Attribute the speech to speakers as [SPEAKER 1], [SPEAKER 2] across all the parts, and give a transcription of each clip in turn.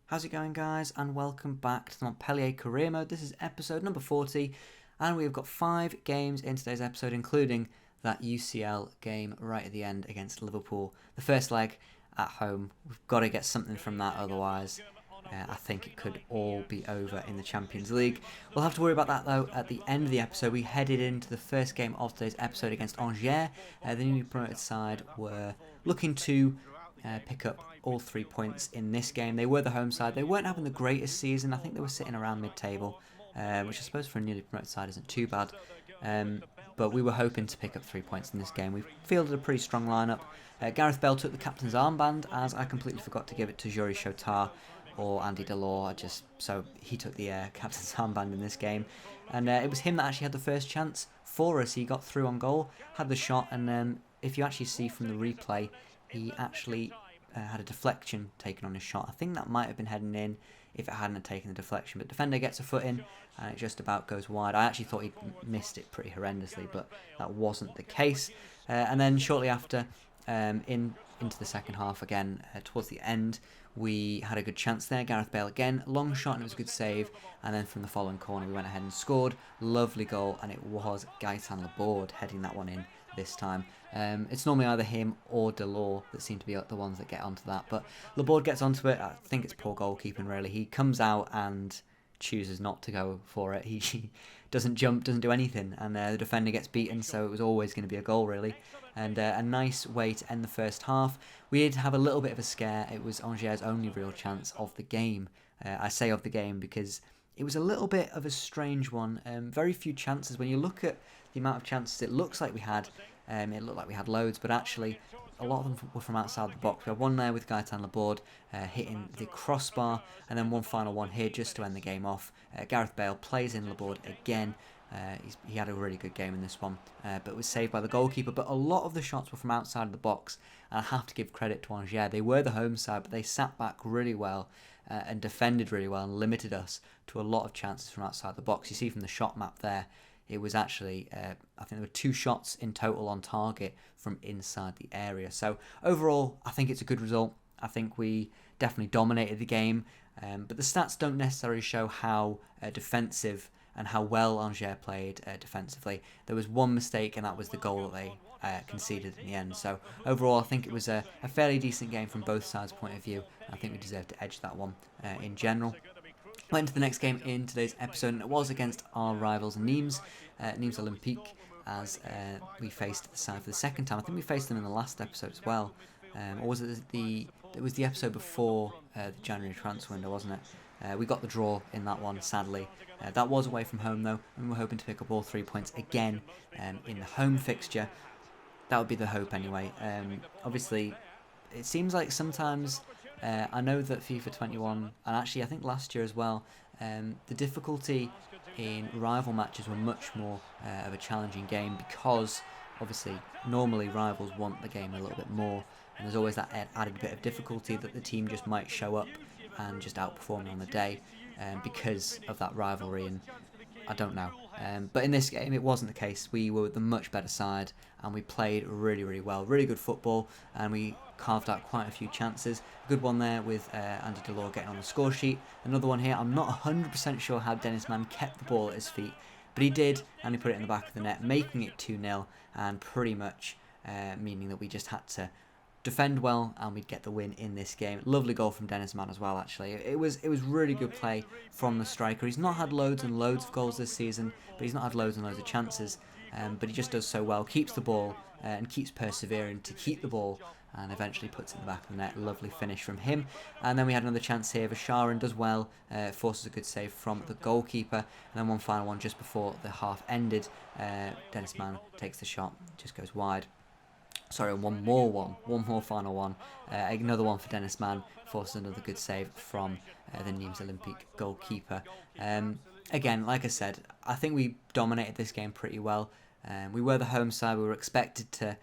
[SPEAKER 1] How's it going, guys, and welcome back to the Montpellier career mode. This is episode number 40, and we've got 5 games in today's episode, including that UCL game right at the end against Liverpool. The first leg at home. We've got to get something from that, otherwise I think it could all be over in the Champions League. We'll have to worry about that, though, at the end of the episode. We headed into the first game of today's episode against Angers. The newly promoted side were looking to pick up all 3 points in this game. They were the home side. They weren't having the greatest season. I think they were sitting around mid-table, which I suppose for a newly promoted side isn't too bad. But we were hoping to pick up 3 points in this game. We fielded a pretty strong lineup. Gareth Bale took the captain's armband, as I completely forgot to give it to Jory Chotard or Andy Delors, so he took the captain's armband in this game. And it was him that actually had the first chance for us. He got through on goal, had the shot, and if you actually see from the replay, he actually had a deflection taken on his shot. I think that might have been heading in if it hadn't taken the deflection, but defender gets a foot in and it just about goes wide. I actually thought he missed it pretty horrendously, but that wasn't the case. And then shortly after, into the second half again, towards the end, we had a good chance there. Gareth Bale again, long shot, and it was a good save. And then from the following corner, we went ahead and scored. Lovely goal, and it was Gaëtan Laborde heading that one in this time. It's normally either him or Delors that seem to be the ones that get onto that, but Laborde gets onto it. I think it's poor goalkeeping, really. He comes out and chooses not to go for it. He doesn't jump, doesn't do anything, and the defender gets beaten, so it was always going to be a goal, really. And a nice way to end the first half. We did have a little bit of a scare. It was Angers' only real chance of the game. I say of the game because it was a little bit of a strange one. Very few chances. When you look at the amount of chances it looks like we had, it looked like we had loads, but actually a lot of them were from outside the box. We had one there with Gaëtan Laborde hitting the crossbar, and then one final one here just to end the game off. Gareth Bale plays in Laborde again. He had a really good game in this one, but was saved by the goalkeeper. But a lot of the shots were from outside the box, and I have to give credit to Angers. They were the home side, but they sat back really well and defended really well and limited us to a lot of chances from outside the box. You see from the shot map there, it was actually, I think there were 2 shots in total on target from inside the area. So overall, I think it's a good result. I think we definitely dominated the game, but the stats don't necessarily show how defensive and how well Angers played defensively. There was one mistake, and that was the goal that they conceded in the end. So overall, I think it was a fairly decent game from both sides' point of view. I think we deserved to edge that one in general. Went to the next game in today's episode, and it was against our rivals Nimes Olympique, as we faced the side for the second time. I think we faced them in the last episode as well, or was it it was the episode before the January transfer window, wasn't it? We got the draw in that one, sadly. That was away from home, though, and we're hoping to pick up all 3 points again in the home fixture. That would be the hope anyway. Obviously, it seems like sometimes, I know that FIFA 21, and actually I think last year as well, the difficulty in rival matches were much more of a challenging game, because obviously normally rivals want the game a little bit more, and there's always that added bit of difficulty that the team just might show up and just outperform on the day because of that rivalry, and I don't know. But in this game, it wasn't the case. We were the much better side, and we played really, really well. Really good football, and we carved out quite a few chances. Good one there with Andy Delors getting on the score sheet. Another one here. I'm not 100% sure how Dennis Mann kept the ball at his feet, but he did, and he put it in the back of the net, making it 2-0, and pretty much meaning that we just had to defend well and we'd get the win in this game. Lovely goal from Dennis Mann as well, actually. It was really good play from the striker. He's not had loads and loads of goals this season, but he's not had loads and loads of chances, but he just does so well, keeps the ball and keeps persevering to keep the ball, and eventually puts it in the back of the net. Lovely finish from him. And then we had another chance here. Vasharin does well, forces a good save from the goalkeeper, and then one final one just before the half ended. Dennis Mann takes the shot, just goes wide. Sorry, one more final one. Another one for Dennis Mann, forces another good save from the Nimes Olympique goalkeeper. Again, like I said, I think we dominated this game pretty well. We were the home side. We were expected to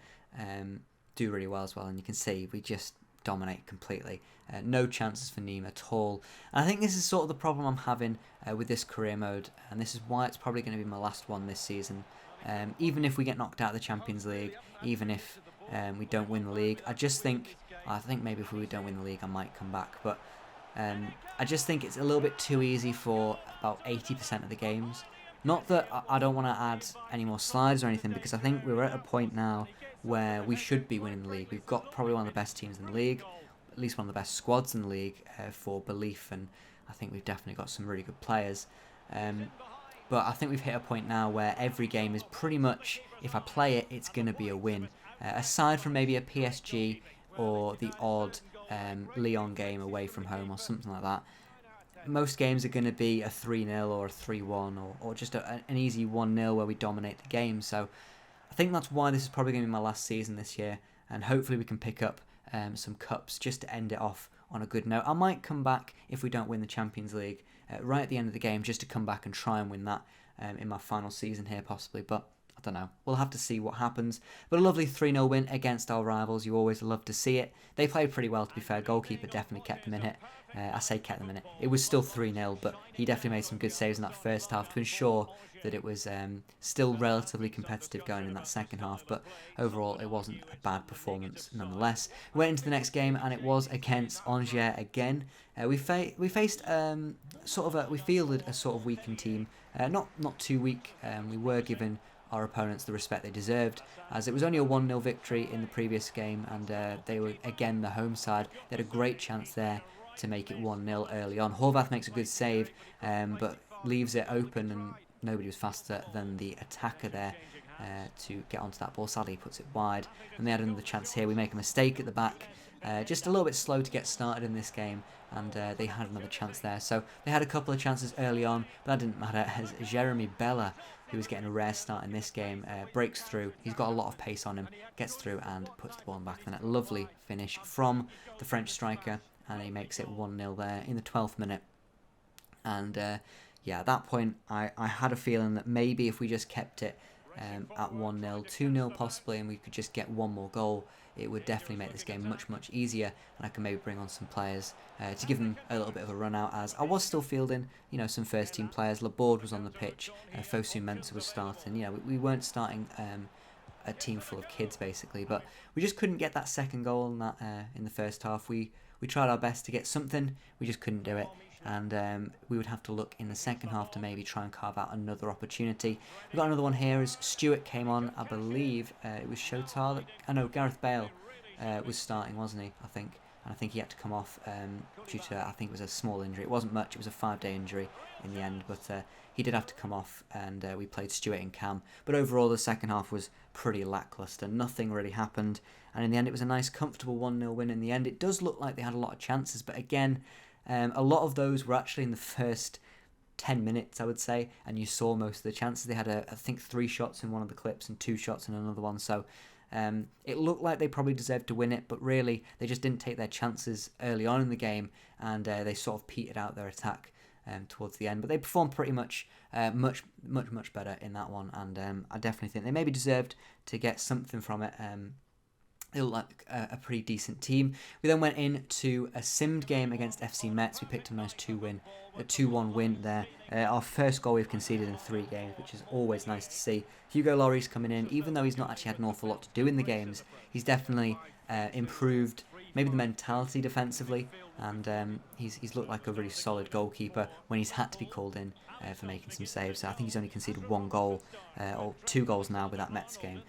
[SPEAKER 1] do really well as well, and you can see we just dominate completely. No chances for Nîmes at all. And I think this is sort of the problem I'm having with this career mode, and this is why it's probably going to be my last one this season. Even if we get knocked out of the Champions League, even if we don't win the league, I think maybe if we don't win the league I might come back, but I just think it's a little bit too easy for about 80% of the games. Not that I don't want to add any more slides or anything, because I think we're at a point now where we should be winning the league. We've got probably one of the best teams in the league, at least one of the best squads in the league for belief, and I think we've definitely got some really good players. But I think we've hit a point now where every game is pretty much, if I play it, it's going to be a win. Aside from maybe a PSG or the odd Lyon game away from home or something like that, most games are going to be a 3-0 or a 3-1 or just an easy 1-0 where we dominate the game. So I think that's why this is probably going to be my last season this year, and hopefully we can pick up some cups just to end it off on a good note. I might come back if we don't win the Champions League right at the end of the game, just to come back and try and win that in my final season here possibly, but I don't know. We'll have to see what happens. But a lovely 3-0 win against our rivals. You always love to see it. They played pretty well, to be fair. Goalkeeper definitely kept them in it. I say kept them in it. It was still 3-0, but he definitely made some good saves in that first half to ensure that it was still relatively competitive going in that second half. But overall, it wasn't a bad performance nonetheless. We went into the next game, and it was against Angers again. We faced we fielded a sort of weakened team. Not too weak. We were given our opponents the respect they deserved, as it was only a 1-0 victory in the previous game, and they were again the home side. They had a great chance there to make it 1-0 early on. Horvath makes a good save, but leaves it open, and nobody was faster than the attacker there to get onto that ball. Sadly, he puts it wide, and they had another chance here. We make a mistake at the back, just a little bit slow to get started in this game, and they had another chance there. So they had a couple of chances early on, but that didn't matter, as Jeremy Bella, who was getting a rare start in this game, breaks through. He's got a lot of pace on him, gets through and puts the ball back. Then a lovely finish from the French striker, and he makes it 1-0 there in the 12th minute. And yeah, at that point, I had a feeling that maybe if we just kept it at 1-0, 2-0 possibly, and we could just get one more goal, it would definitely make this game much, much easier, and I can maybe bring on some players to give them a little bit of a run out, as I was still fielding, some first team players. Laborde was on the pitch, Fosu Mensah was starting. We weren't starting a team full of kids basically, but we just couldn't get that second goal in the first half. We tried our best to get something, we just couldn't do it. And we would have to look in the second half to maybe try and carve out another opportunity. We've got another one here as Stewart came on. I believe it was Shotar. Gareth Bale was starting, wasn't he? I think. And I think he had to come off due to, I think it was a small injury. It wasn't much. It was a 5-day injury in the end. But he did have to come off, and we played Stewart and Cam. But overall, the second half was pretty lacklustre. Nothing really happened. And in the end, it was a nice, comfortable 1-0 win in the end. It does look like they had a lot of chances. But again, a lot of those were actually in the first 10 minutes, I would say, and you saw most of the chances. They had, I think, 3 shots in one of the clips and 2 shots in another one, so it looked like they probably deserved to win it, but really, they just didn't take their chances early on in the game, and they sort of petered out their attack towards the end. But they performed pretty much much better in that one, and I definitely think they maybe deserved to get something from it. They look like a pretty decent team. We then went into a simmed game against FC Metz. We picked a nice 2-1 win there. Our first goal we've conceded in 3 games, which is always nice to see. Hugo Lloris coming in, even though he's not actually had an awful lot to do in the games, he's definitely improved maybe the mentality defensively, and he's looked like a really solid goalkeeper when he's had to be called in for making some saves. So I think he's only conceded 1 goal, or 2 goals now with that Metz game.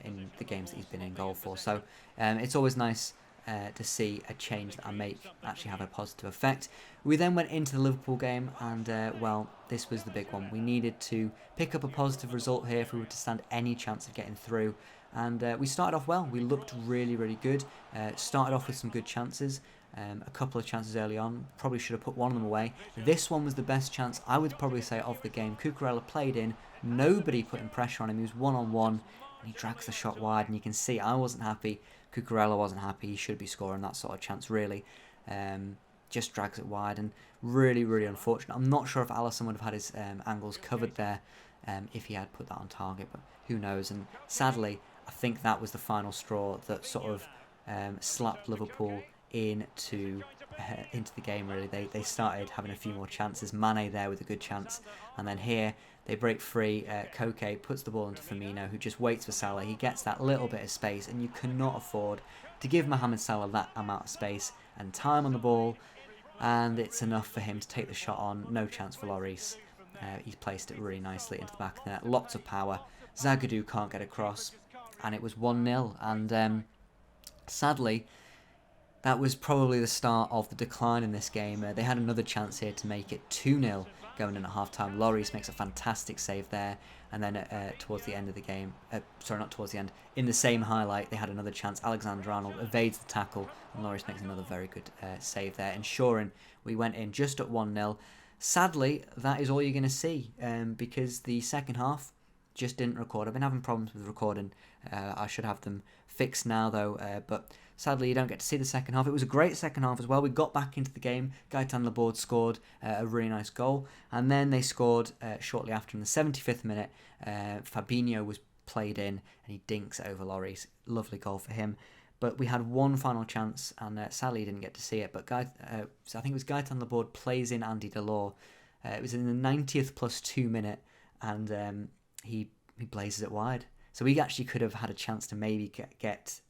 [SPEAKER 1] In the games that he's been in goal for. So it's always nice to see a change that I make actually have a positive effect. We then went into the Liverpool game, and this was the big one. We needed to pick up a positive result here if we were to stand any chance of getting through. And we started off well. We looked really, really good. Started off with some good chances. A couple of chances early on. Probably should have put one of them away. This one was the best chance, I would probably say, of the game. Cucurella played in. Nobody putting pressure on him. He was one-on-one. And he drags the shot wide, and you can see I wasn't happy. Cucurella wasn't happy. He should be scoring that sort of chance, really. Just drags it wide, and really, really unfortunate. I'm not sure if Alisson would have had his angles covered there if he had put that on target, but who knows. And sadly, I think that was the final straw that sort of slapped Liverpool into the game, really. They started having a few more chances. Mane there with a good chance, and then here they break free. Koke puts the ball into Firmino, who just waits for Salah. He gets that little bit of space, and you cannot afford to give Mohamed Salah that amount of space and time on the ball. and it's enough for him to take the shot on. No chance for Lloris. He's placed it really nicely into the back of the net. Lots of power. Zagadou can't get across, and it was 1-0. And sadly, that was probably the start of the decline in this game. They had another chance here to make it 2-0 going in at half-time. Lloris makes a fantastic save there. And then towards the end of the game, sorry, not towards the end, in the same highlight, they had another chance. Alexander-Arnold evades the tackle, and Lloris makes another very good save there, ensuring we went in just at 1-0. Sadly, that is all you're going to see, because the second half just didn't record. I've been having problems with recording. I should have them fixed now, though, but sadly, you don't get to see the second half. It was a great second half as well. We got back into the game. Gaetan Laborde scored a really nice goal. And then they scored shortly after in the 75th minute. Fabinho was played in and he dinks over Lloris. Lovely goal for him. But we had one final chance and sadly didn't get to see it. But so I think it was Gaetan Laborde plays in Andy Delors. It was in the 90th plus 2 minute and he blazes it wide. So we actually could have had a chance to maybe get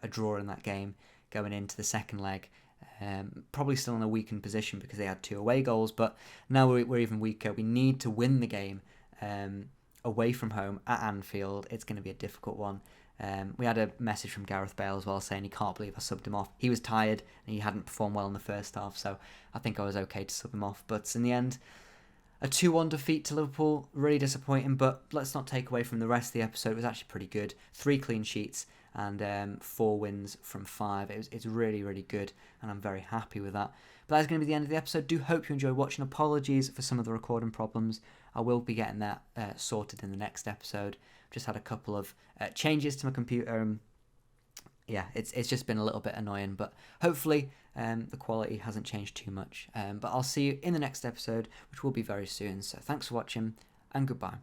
[SPEAKER 1] a draw in that game going into the second leg. Probably still in a weakened position because they had 2 away goals, but now we're even weaker. We need to win the game away from home at Anfield. It's going to be a difficult one. We had a message from Gareth Bale as well saying he can't believe I subbed him off. He was tired and he hadn't performed well in the first half, so I think I was okay to sub him off. But in the end, a 2-1 defeat to Liverpool, really disappointing, but let's not take away from the rest of the episode. It was actually pretty good. 3 clean sheets and 4 wins from 5. It's really, really good, and I'm very happy with that. But that's going to be the end of the episode. Do hope you enjoy watching. Apologies for some of the recording problems. I will be getting that sorted in the next episode. I've just had a couple of changes to my computer. Yeah, it's just been a little bit annoying, but hopefully the quality hasn't changed too much. But I'll see you in the next episode, which will be very soon. So thanks for watching, and goodbye.